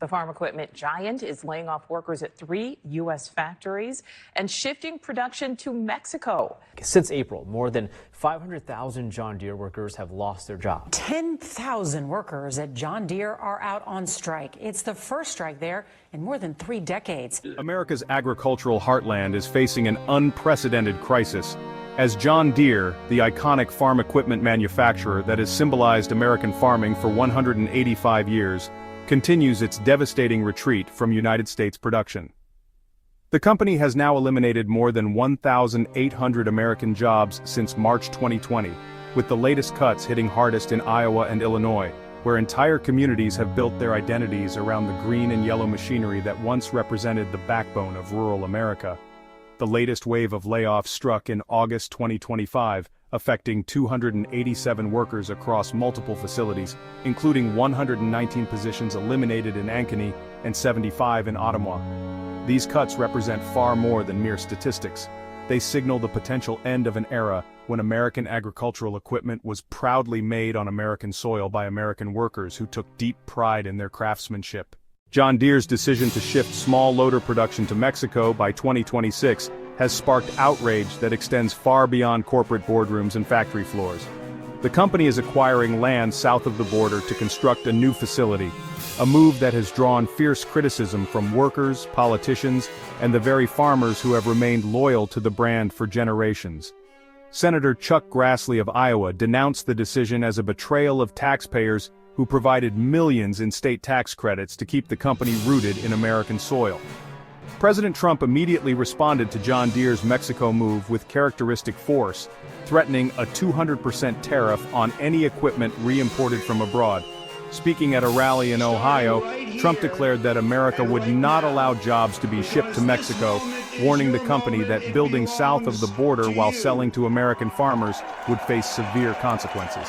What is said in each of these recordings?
The farm equipment giant is laying off workers at 3 U.S. factories and shifting production to Mexico. Since April, more than 500,000 John Deere workers have lost their jobs. 10,000 workers at John Deere are out on strike. It's the first strike there in more than 3 decades. America's agricultural heartland is facing an unprecedented crisis, as John Deere, the iconic farm equipment manufacturer that has symbolized American farming for 185 years, continues its devastating retreat from United States production. The company has now eliminated more than 1,800 American jobs since March 2020, with the latest cuts hitting hardest in Iowa and Illinois, where entire communities have built their identities around the green and yellow machinery that once represented the backbone of rural America. The latest wave of layoffs struck in August 2025, affecting 287 workers across multiple facilities, including 119 positions eliminated in Ankeny and 75 in Ottumwa. These cuts represent far more than mere statistics. They signal the potential end of an era when American agricultural equipment was proudly made on American soil by American workers who took deep pride in their craftsmanship. John Deere's decision to shift small loader production to Mexico by 2026 has sparked outrage that extends far beyond corporate boardrooms and factory floors. The company is acquiring land south of the border to construct a new facility, a move that has drawn fierce criticism from workers, politicians, and the very farmers who have remained loyal to the brand for generations. Senator Chuck Grassley of Iowa denounced the decision as a betrayal of taxpayers who provided millions in state tax credits to keep the company rooted in American soil. President Trump immediately responded to John Deere's Mexico move with characteristic force, threatening a 200% tariff on any equipment re-imported from abroad. Speaking at a rally in Ohio, Trump declared that America would not allow jobs to be shipped to Mexico, warning the company that building south of the border while selling to American farmers would face severe consequences.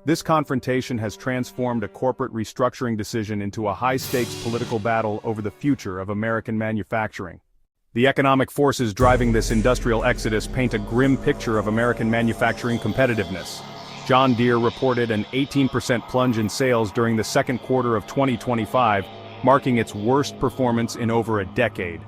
This confrontation has transformed a corporate restructuring decision into a high-stakes political battle over the future of American manufacturing. The economic forces driving this industrial exodus paint a grim picture of American manufacturing competitiveness. John Deere reported an 18% plunge in sales during the second quarter of 2025, marking its worst performance in over a decade.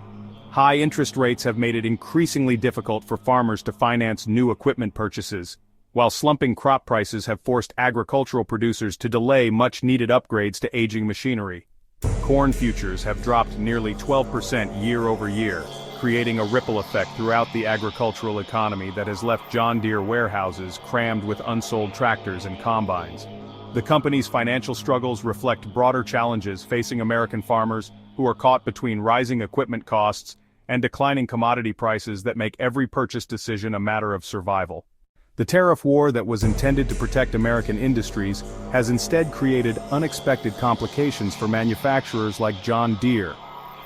High interest rates have made it increasingly difficult for farmers to finance new equipment purchases, while slumping crop prices have forced agricultural producers to delay much-needed upgrades to aging machinery. Corn futures have dropped nearly 12% year-over-year, creating a ripple effect throughout the agricultural economy that has left John Deere warehouses crammed with unsold tractors and combines. The company's financial struggles reflect broader challenges facing American farmers who are caught between rising equipment costs and declining commodity prices that make every purchase decision a matter of survival. The tariff war that was intended to protect American industries has instead created unexpected complications for manufacturers like John Deere.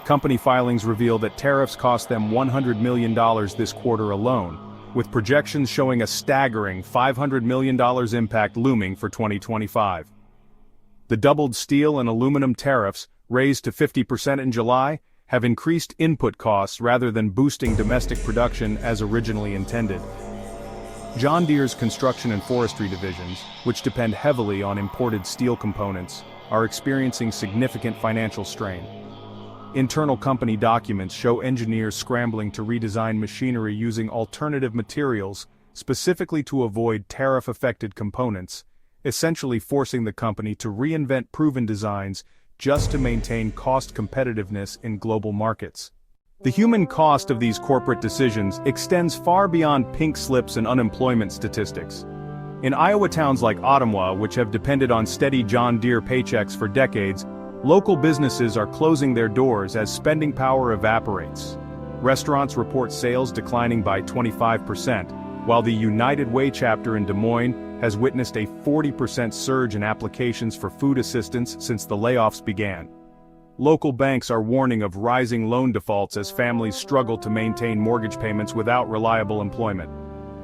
Company filings reveal that tariffs cost them $100 million this quarter alone, with projections showing a staggering $500 million impact looming for 2025. The doubled steel and aluminum tariffs, raised to 50% in July, have increased input costs rather than boosting domestic production as originally intended. John Deere's construction and forestry divisions, which depend heavily on imported steel components, are experiencing significant financial strain. Internal company documents show engineers scrambling to redesign machinery using alternative materials, specifically to avoid tariff-affected components, essentially forcing the company to reinvent proven designs just to maintain cost competitiveness in global markets. The human cost of these corporate decisions extends far beyond pink slips and unemployment statistics. In Iowa towns like Ottumwa, which have depended on steady John Deere paychecks for decades, local businesses are closing their doors as spending power evaporates. Restaurants report sales declining by 25%, while the United Way chapter in Des Moines has witnessed a 40% surge in applications for food assistance since the layoffs began. Local banks are warning of rising loan defaults as families struggle to maintain mortgage payments without reliable employment.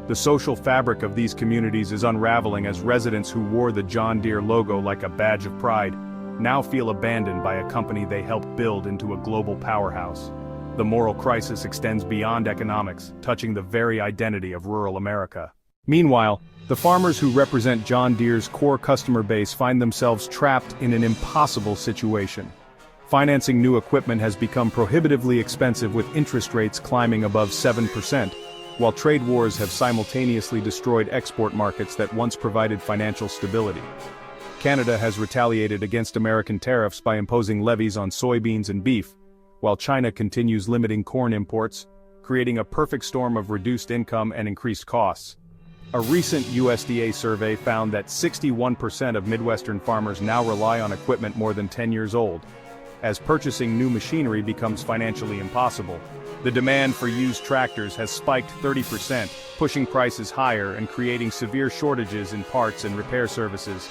The social fabric of these communities is unraveling as residents who wore the John Deere logo like a badge of pride now feel abandoned by a company they helped build into a global powerhouse. The moral crisis extends beyond economics, touching the very identity of rural America. Meanwhile, the farmers who represent John Deere's core customer base find themselves trapped in an impossible situation. Financing new equipment has become prohibitively expensive with interest rates climbing above 7%, while trade wars have simultaneously destroyed export markets that once provided financial stability. Canada has retaliated against American tariffs by imposing levies on soybeans and beef, while China continues limiting corn imports, creating a perfect storm of reduced income and increased costs. A recent USDA survey found that 61% of Midwestern farmers now rely on equipment more than 10 years old. As purchasing new machinery becomes financially impossible, the demand for used tractors has spiked 30%, pushing prices higher and creating severe shortages in parts and repair services.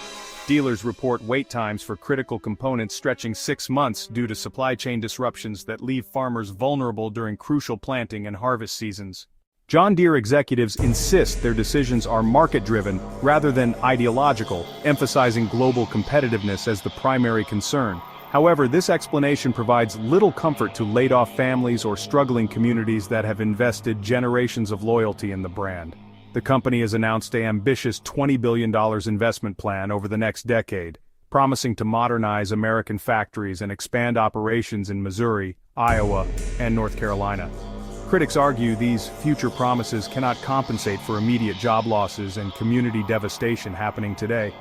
Dealers report wait times for critical components stretching 6 months due to supply chain disruptions that leave farmers vulnerable during crucial planting and harvest seasons. John Deere executives insist their decisions are market-driven rather than ideological, emphasizing global competitiveness as the primary concern. However, this explanation provides little comfort to laid-off families or struggling communities that have invested generations of loyalty in the brand. The company has announced an ambitious $20 billion investment plan over the next decade, promising to modernize American factories and expand operations in Missouri, Iowa, and North Carolina. Critics argue these future promises cannot compensate for immediate job losses and community devastation happening today.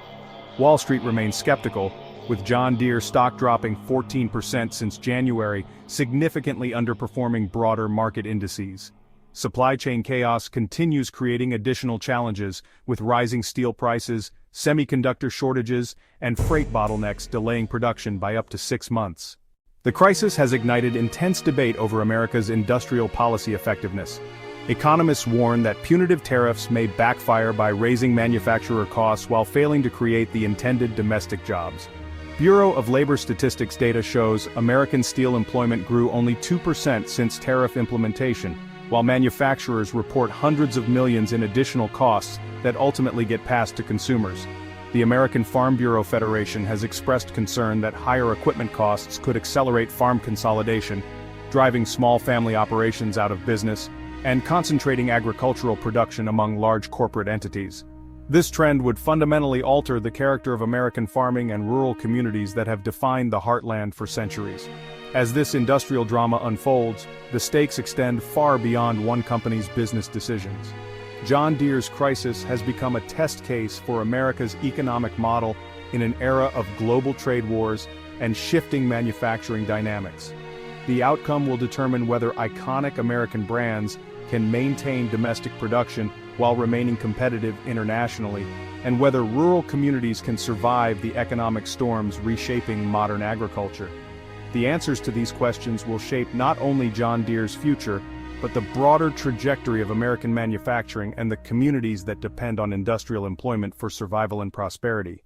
Wall Street remains skeptical, with John Deere stock dropping 14% since January, significantly underperforming broader market indices. Supply chain chaos continues creating additional challenges, with rising steel prices, semiconductor shortages, and freight bottlenecks delaying production by up to 6 months. The crisis has ignited intense debate over America's industrial policy effectiveness. Economists warn that punitive tariffs may backfire by raising manufacturer costs while failing to create the intended domestic jobs. Bureau of Labor Statistics data shows American steel employment grew only 2% since tariff implementation, while manufacturers report hundreds of millions in additional costs that ultimately get passed to consumers. The American Farm Bureau Federation has expressed concern that higher equipment costs could accelerate farm consolidation, driving small family operations out of business, and concentrating agricultural production among large corporate entities. This trend would fundamentally alter the character of American farming and rural communities that have defined the Heartland for centuries. As this industrial drama unfolds, the stakes extend far beyond one company's business decisions. John Deere's crisis has become a test case for America's economic model in an era of global trade wars and shifting manufacturing dynamics. The outcome will determine whether iconic American brands can maintain domestic production while remaining competitive internationally, and whether rural communities can survive the economic storms reshaping modern agriculture. The answers to these questions will shape not only John Deere's future, but the broader trajectory of American manufacturing and the communities that depend on industrial employment for survival and prosperity.